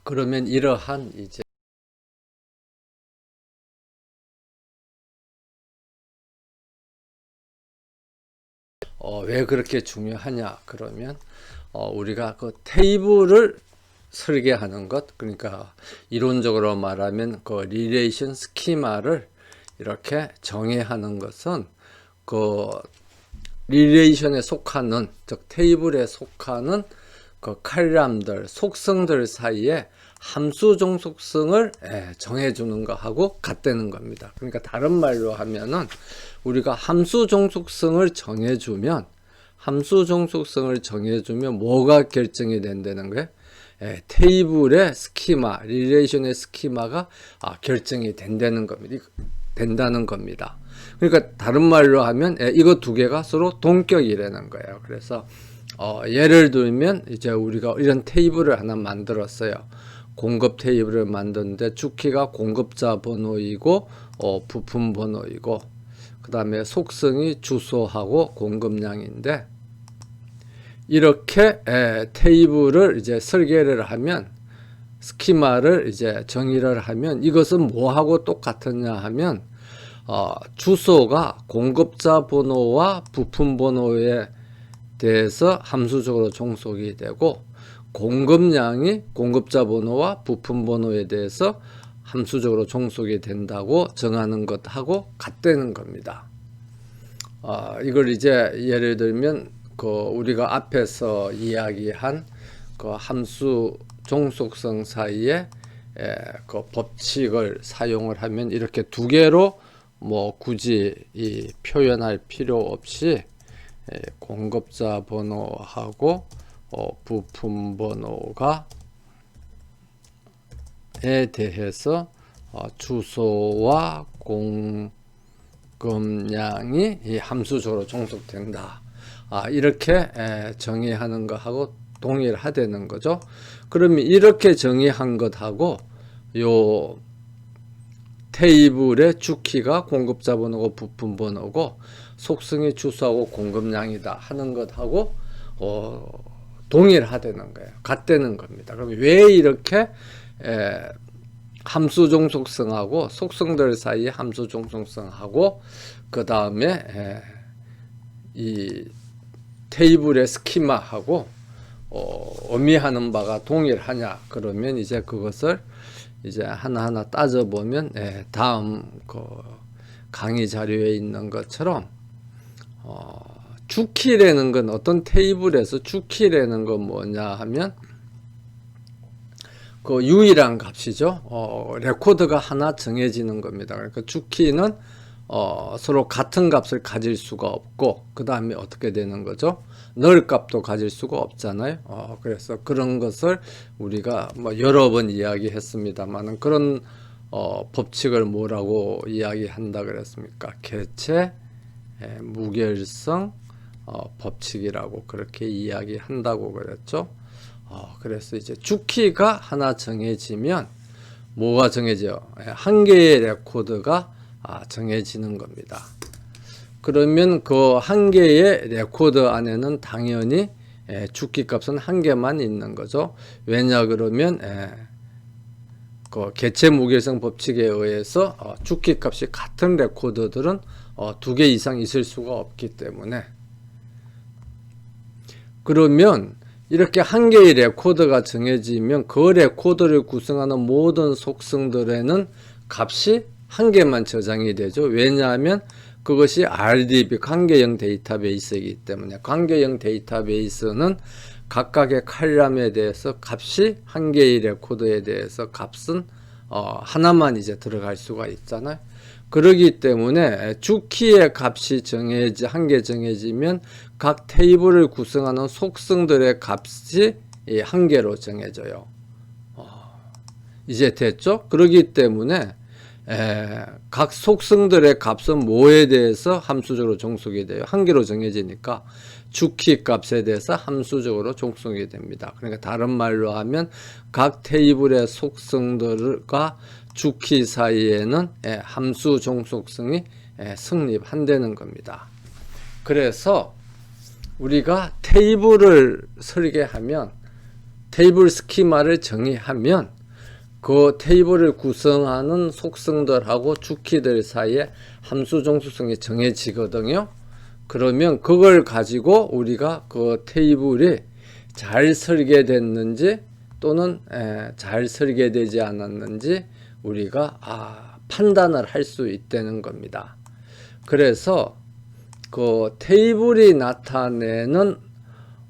그러면 이러한 이제 왜 그렇게 중요하냐 그러면 우리가 그 테이블을 설계하는 것, 그러니까 이론적으로 말하면 그 리레이션 스키마를 이렇게 정의하는 것은 그 리레이션에 속하는, 즉 테이블에 속하는 그 칼럼들, 속성들 사이에 함수 종속성을 정해주는 것하고 같다는 겁니다. 그러니까 다른 말로 하면은 우리가 함수 종속성을 정해주면 뭐가 결정이 된다는 거예요? 테이블의 스키마, 리레이션의 스키마가 결정이 된다는 겁니다. 그러니까 다른 말로 하면 이거 두 개가 서로 동격이라는 거예요. 그래서 예를 들면 이제 우리가 이런 테이블을 하나 만들었어요. 공급 테이블을 만드는데 주키가 공급자 번호이고 부품 번호이고 그 다음에 속성이 주소하고 공급량인데, 이렇게 테이블을 이제 설계를 하면, 스키마를 이제 정의를 하면 이것은 뭐하고 똑같느냐 하면 주소가 공급자 번호와 부품 번호에 대해서 함수적으로 종속이 되고, 공급량이 공급자 번호와 부품 번호에 대해서 함수적으로 종속이 된다고 정하는 것하고 같다는 겁니다. 이걸 이제 예를 들면 그 우리가 앞에서 이야기한 그 함수 종속성 사이에 그 법칙을 사용을 하면 이렇게 두 개로 뭐 굳이 표현할 필요 없이 공급자 번호하고 부품 번호가 에 대해서 주소와 공급량이 이 함수적으로 종속된다. 이렇게 정의하는 것하고 동일하다는 거죠. 그러면 이렇게 정의한 것하고 요 테이블의 주키가 공급자 번호고 부품 번호고 속성이 주소하고 공급량이다 하는 것하고 동일하다는 거예요. 같다는 겁니다. 그럼 왜 이렇게 함수 종속성하고 속성들 사이에 함수 종속성하고 그 다음에 이 테이블의 스키마하고 의미하는 바가 동일하냐 그러면 이제 그것을 이제 하나하나 따져보면 다음 그 강의 자료에 있는 것처럼 주키라는 건 어떤 테이블에서 주키라는 건 뭐냐 하면 그 유일한 값이죠. 레코드가 하나 정해지는 겁니다. 그러니까 주키는 서로 같은 값을 가질 수가 없고, 그 다음에 어떻게 되는 거죠? 널 값도 가질 수가 없잖아요. 그래서 그런 것을 우리가 뭐 여러 번 이야기했습니다만은 그런 법칙을 뭐라고 이야기한다 그랬습니까? 개체 무결성 법칙이라고 그렇게 이야기한다고 그랬죠. 그래서 이제 주키가 하나 정해지면 뭐가 정해져요? 한 개의 레코드가 정해지는 겁니다. 그러면 그 한 개의 레코드 안에는 당연히 주키 값은 한 개만 있는 거죠. 왜냐 그러면 그 개체 무결성 법칙에 의해서 주키 값이 같은 레코드들은 두 개 이상 있을 수가 없기 때문에, 그러면 이렇게 한 개의 레코드가 정해지면 그 레코드를 구성하는 모든 속성들에는 값이 한 개만 저장이 되죠. 왜냐하면 그것이 RDB 관계형 데이터베이스이기 때문에, 관계형 데이터베이스는 각각의 칼럼에 대해서 값이 한 개의 레코드에 대해서 값은 하나만 이제 들어갈 수가 있잖아요. 그러기 때문에 주키의 값이 한 개 정해지면 각 테이블을 구성하는 속성들의 값이 한 개로 정해져요. 이제 됐죠? 그러기 때문에 각 속성들의 값은 뭐에 대해서 함수적으로 종속이 돼요? 한 개로 정해지니까 주키 값에 대해서 함수적으로 종속이 됩니다. 그러니까 다른 말로 하면 각 테이블의 속성들과 주키 사이에는 함수 종속성이 성립한다는 겁니다. 그래서 우리가 테이블을 설계하면 테이블 스키마를 정의하면 그 테이블을 구성하는 속성들하고 주키들 사이에 함수 종속성이 정해지거든요. 그러면 그걸 가지고 우리가 그 테이블이 잘 설계됐는지 또는 잘 설계되지 않았는지 우리가 판단을 할 수 있다는 겁니다. 그래서 그 테이블이 나타내는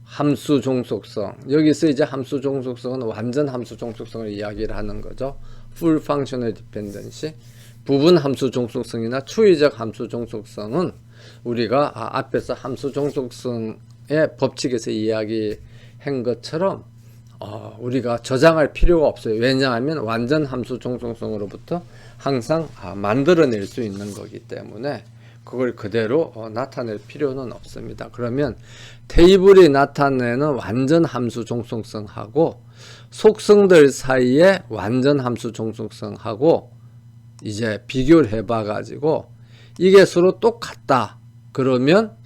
함수 종속성, 여기서 이제 함수 종속성은 완전 함수 종속성을 이야기를 하는 거죠. Full Functional Dependency. 부분 함수 종속성이나 추이적 함수 종속성은 우리가 앞에서 함수 종속성의 법칙에서 이야기한 것처럼 우리가 저장할 필요가 없어요. 왜냐하면 완전 함수 종속성으로부터 항상 만들어낼 수 있는 거기 때문에 그걸 그대로 나타낼 필요는 없습니다. 그러면 테이블이 나타내는 완전 함수 종속성하고 속성들 사이에 완전 함수 종속성하고 이제 비교를 해봐 가지고 이게 서로 똑같다 그러면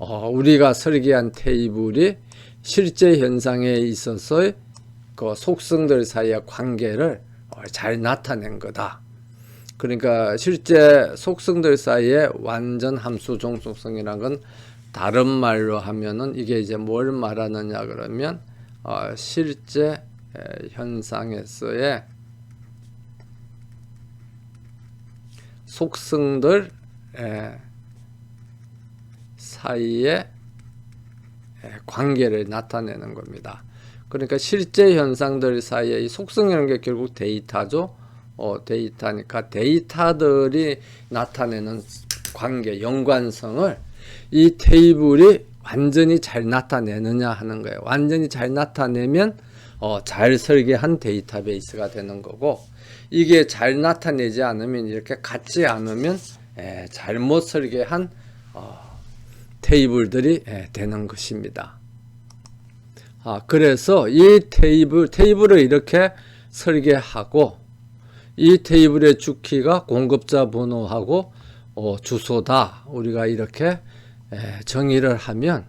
우리가 설계한 테이블이 실제 현상에 있어서의 그 속성들 사이의 관계를 잘 나타낸 거다. 그러니까 실제 속성들 사이에 완전 함수 종속성이라는 건 다른 말로 하면은 이게 이제 뭘 말하느냐 그러면 실제 현상에서의 속성들 사이의 관계를 나타내는 겁니다. 그러니까 실제 현상들 사이에 이 속성이라는 게 결국 데이터죠. 데이터니까 데이터들이 나타내는 관계, 연관성을 이 테이블이 완전히 잘 나타내느냐 하는 거예요. 완전히 잘 나타내면 잘 설계한 데이터베이스가 되는 거고, 이게 잘 나타내지 않으면, 이렇게 같지 않으면 잘못 설계한 테이블들이 되는 것입니다. 그래서 이 테이블을 이렇게 설계하고, 이 테이블의 주키가 공급자 번호하고 주소다. 우리가 이렇게 정의를 하면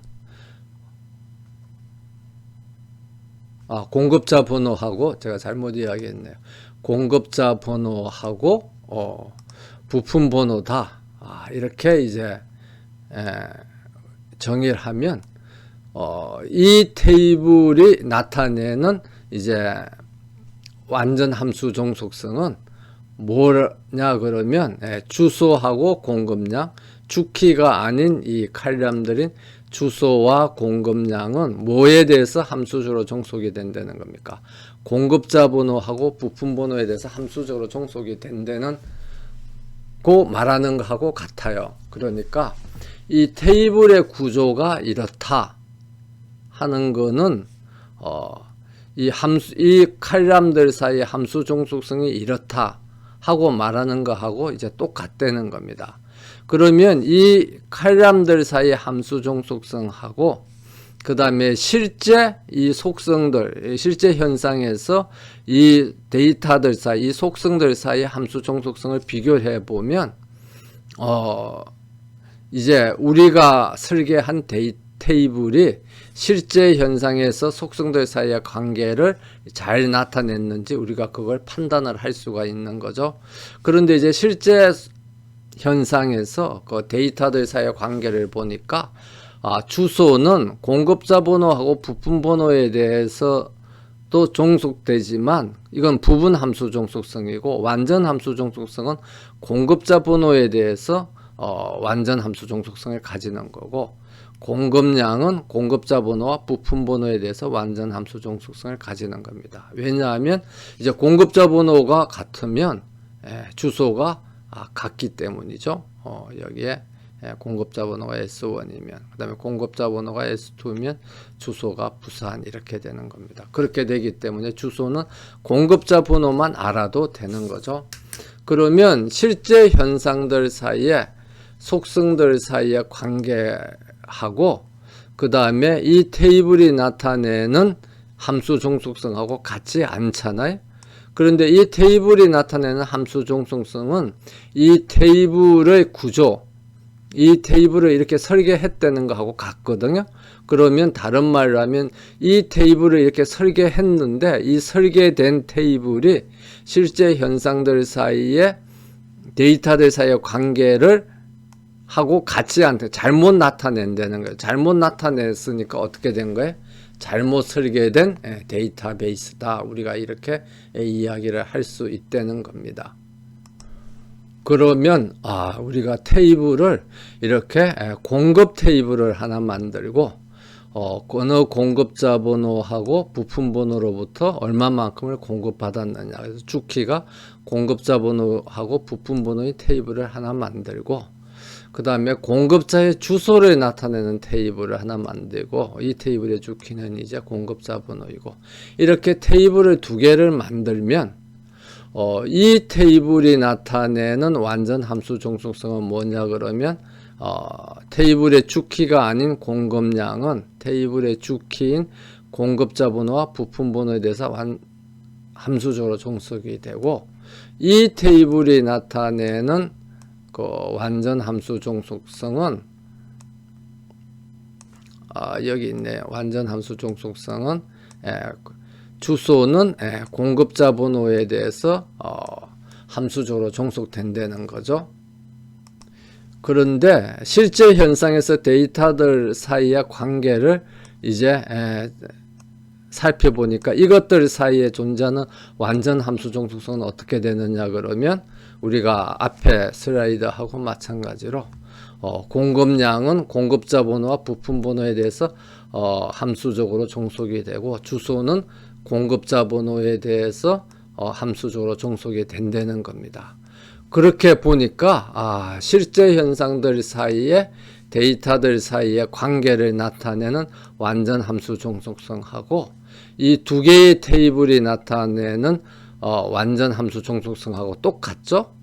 공급자 번호하고, 제가 잘못 이야기했네요. 공급자 번호하고 부품 번호다. 이렇게 이제 정의를 하면 이 테이블이 나타내는 이제 완전 함수 종속성은 뭐냐 그러면 주소하고 공급량, 주키가 아닌 이 칼럼들인 주소와 공급량은 뭐에 대해서 함수적으로 종속이 된다는 겁니까? 공급자 번호하고 부품 번호에 대해서 함수적으로 종속이 된다는 고 말하는 것하고 같아요. 그러니까 이 테이블의 구조가 이렇다 하는 거는 이 칼럼들 사이의 함수 종속성이 이렇다 하고 말하는 거하고 이제 똑같다는 겁니다. 그러면 이 칼럼들 사이의 함수 종속성하고 그 다음에 실제 이 속성들, 실제 현상에서 이 데이터들 사이, 이 속성들 사이의 함수 종속성을 비교해 보면 이제 우리가 설계한 테이블이 실제 현상에서 속성들 사이의 관계를 잘 나타냈는지 우리가 그걸 판단을 할 수가 있는 거죠. 그런데 이제 실제 현상에서 그 데이터들 사이의 관계를 보니까 주소는 공급자 번호하고 부품 번호에 대해서 또 종속되지만 이건 부분 함수 종속성이고, 완전 함수 종속성은 공급자 번호에 대해서 완전 함수 종속성을 가지는 거고, 공급량은 공급자 번호와 부품 번호에 대해서 완전 함수 종속성을 가지는 겁니다. 왜냐하면 이제 공급자 번호가 같으면 주소가 같기 때문이죠. 여기에 공급자 번호가 S1이면, 그 다음에 공급자 번호가 S2면 주소가 부산 이렇게 되는 겁니다. 그렇게 되기 때문에 주소는 공급자 번호만 알아도 되는 거죠. 그러면 실제 현상들 사이에 속성들 사이의 관계하고 그 다음에 이 테이블이 나타내는 함수 종속성하고 같지 않잖아요. 그런데 이 테이블이 나타내는 함수 종속성은 이 테이블의 구조, 이 테이블을 이렇게 설계했다는 거하고 같거든요. 그러면 다른 말로 하면 이 테이블을 이렇게 설계했는데 이 설계된 테이블이 실제 현상들 사이에 데이터들 사이의 관계를 하고 같지 않다. 잘못 나타낸다는 거예요. 잘못 나타냈으니까 어떻게 된 거예요? 잘못 설계된 데이터베이스다. 우리가 이렇게 이야기를 할 수 있다는 겁니다. 그러면 우리가 테이블을 이렇게 공급 테이블을 하나 만들고 어느 공급자 번호하고 부품 번호로부터 얼마만큼을 공급받았느냐. 그래서 주키가 공급자 번호하고 부품 번호의 테이블을 하나 만들고 그 다음에 공급자의 주소를 나타내는 테이블을 하나 만들고 이 테이블의 주키는 이제 공급자 번호이고 이렇게 테이블을 두 개를 만들면 이 테이블이 나타내는 완전 함수 종속성은 뭐냐 그러면 테이블의 주키가 아닌 공급량은 테이블의 주키인 공급자 번호와 부품 번호에 대해서 함수적으로 종속이 되고 이 테이블이 나타내는 그 완전 함수 종속성은 여기 있네요. 완전 함수 종속성은 주소는 공급자 번호에 대해서 함수적으로 종속된다는 거죠. 그런데 실제 현상에서 데이터들 사이의 관계를 이제 살펴보니까 이것들 사이에 존재하는 완전 함수 종속성은 어떻게 되느냐 그러면 우리가 앞에 슬라이드하고 마찬가지로 공급량은 공급자 번호와 부품 번호에 대해서 함수적으로 종속이 되고 주소는 공급자 번호에 대해서 함수적으로 종속이 된다는 겁니다. 그렇게 보니까 실제 현상들 사이에 데이터들 사이의 관계를 나타내는 완전 함수 종속성하고 이 두 개의 테이블이 나타내는 완전 함수 종속성하고 똑같죠?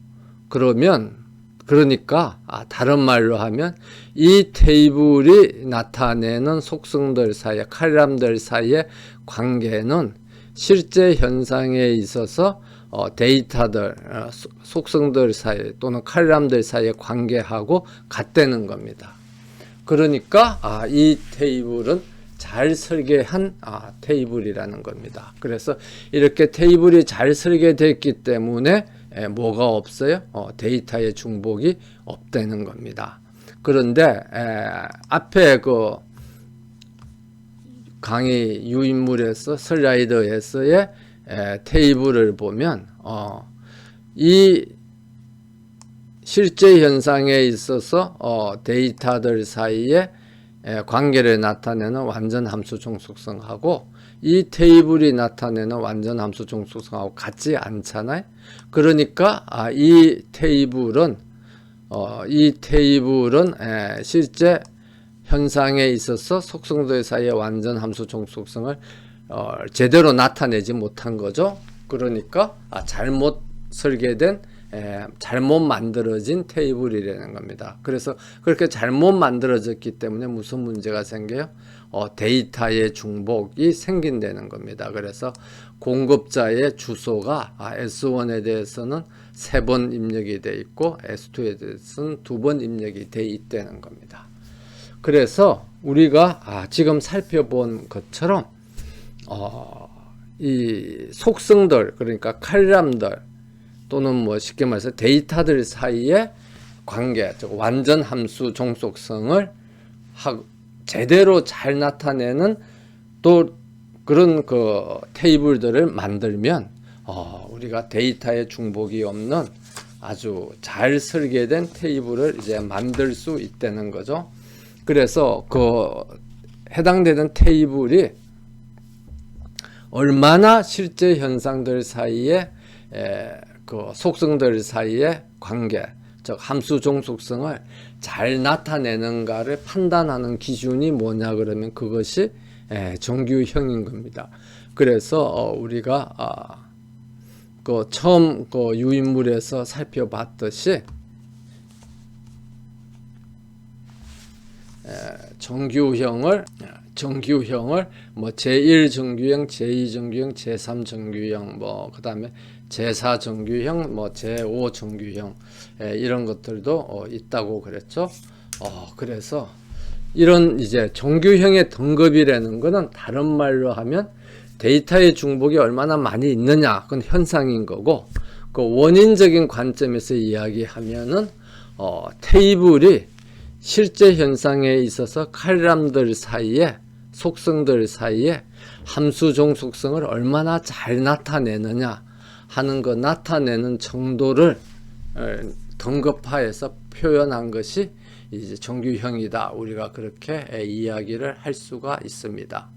그러니까 다른 말로 하면 이 테이블이 나타내는 속성들 사이에 칼럼들 사이의 관계는 실제 현상에 있어서 데이터들 속성들 사이 또는 칼럼들 사이의 관계하고 같다는 겁니다. 그러니까 이 테이블은 잘 설계한 테이블이라는 겁니다. 그래서 이렇게 테이블이 잘 설계됐기 때문에 뭐가 없어요? 데이터의 중복이 없다는 겁니다. 그런데 앞에 그 강의 유인물에서 슬라이드에서의 테이블을 보면 이 실제 현상에 있어서 데이터들 사이에 관계를 나타내는 완전 함수 종속성하고 이 테이블이 나타내는 완전 함수 종속성하고 같지 않잖아요. 그러니까 이 테이블은 실제 현상에 있어서 속성들 사이의 완전 함수 종속성을 제대로 나타내지 못한 거죠. 그러니까 잘못 설계된 잘못 만들어진 테이블이라는 겁니다. 그래서 그렇게 잘못 만들어졌기 때문에 무슨 문제가 생겨요? 데이터의 중복이 생긴다는 겁니다. 그래서 공급자의 주소가 S1에 대해서는 3번 입력이 돼 있고 S2에 대해서는 2번 입력이 돼 있다는 겁니다. 그래서 우리가 지금 살펴본 것처럼 이 속성들 그러니까 칼럼들 또는 뭐 쉽게 말해서 데이터들 사이의 관계, 즉 완전 함수 종속성을 제대로 잘 나타내는 또 그런 그 테이블들을 만들면 우리가 데이터의 중복이 없는 아주 잘 설계된 테이블을 이제 만들 수 있다는 거죠. 그래서 그 해당되는 테이블이 얼마나 실제 현상들 사이에 그 속성들 사이의 관계, 즉 함수 종속성을 잘 나타내는가를 판단하는 기준이 뭐냐 그러면 그것이 정규형인 겁니다. 그래서 우리가 그 처음 그 유인물에서 살펴봤듯이 정규형을 뭐 제1 정규형, 제2 정규형, 제3 정규형, 뭐 그다음에 제4 정규형, 뭐 제5 정규형 이런 것들도 있다고 그랬죠. 그래서 이런 이제 정규형의 등급이라는 거는 다른 말로 하면 데이터의 중복이 얼마나 많이 있느냐, 그건 현상인 거고, 그 원인적인 관점에서 이야기하면은 테이블이 실제 현상에 있어서 칼럼들 사이에, 속성들 사이에 함수 종속성을 얼마나 잘 나타내느냐 하는 거, 나타내는 정도를 등급화해서 표현한 것이 이제 정규형이다. 우리가 그렇게 이야기를 할 수가 있습니다.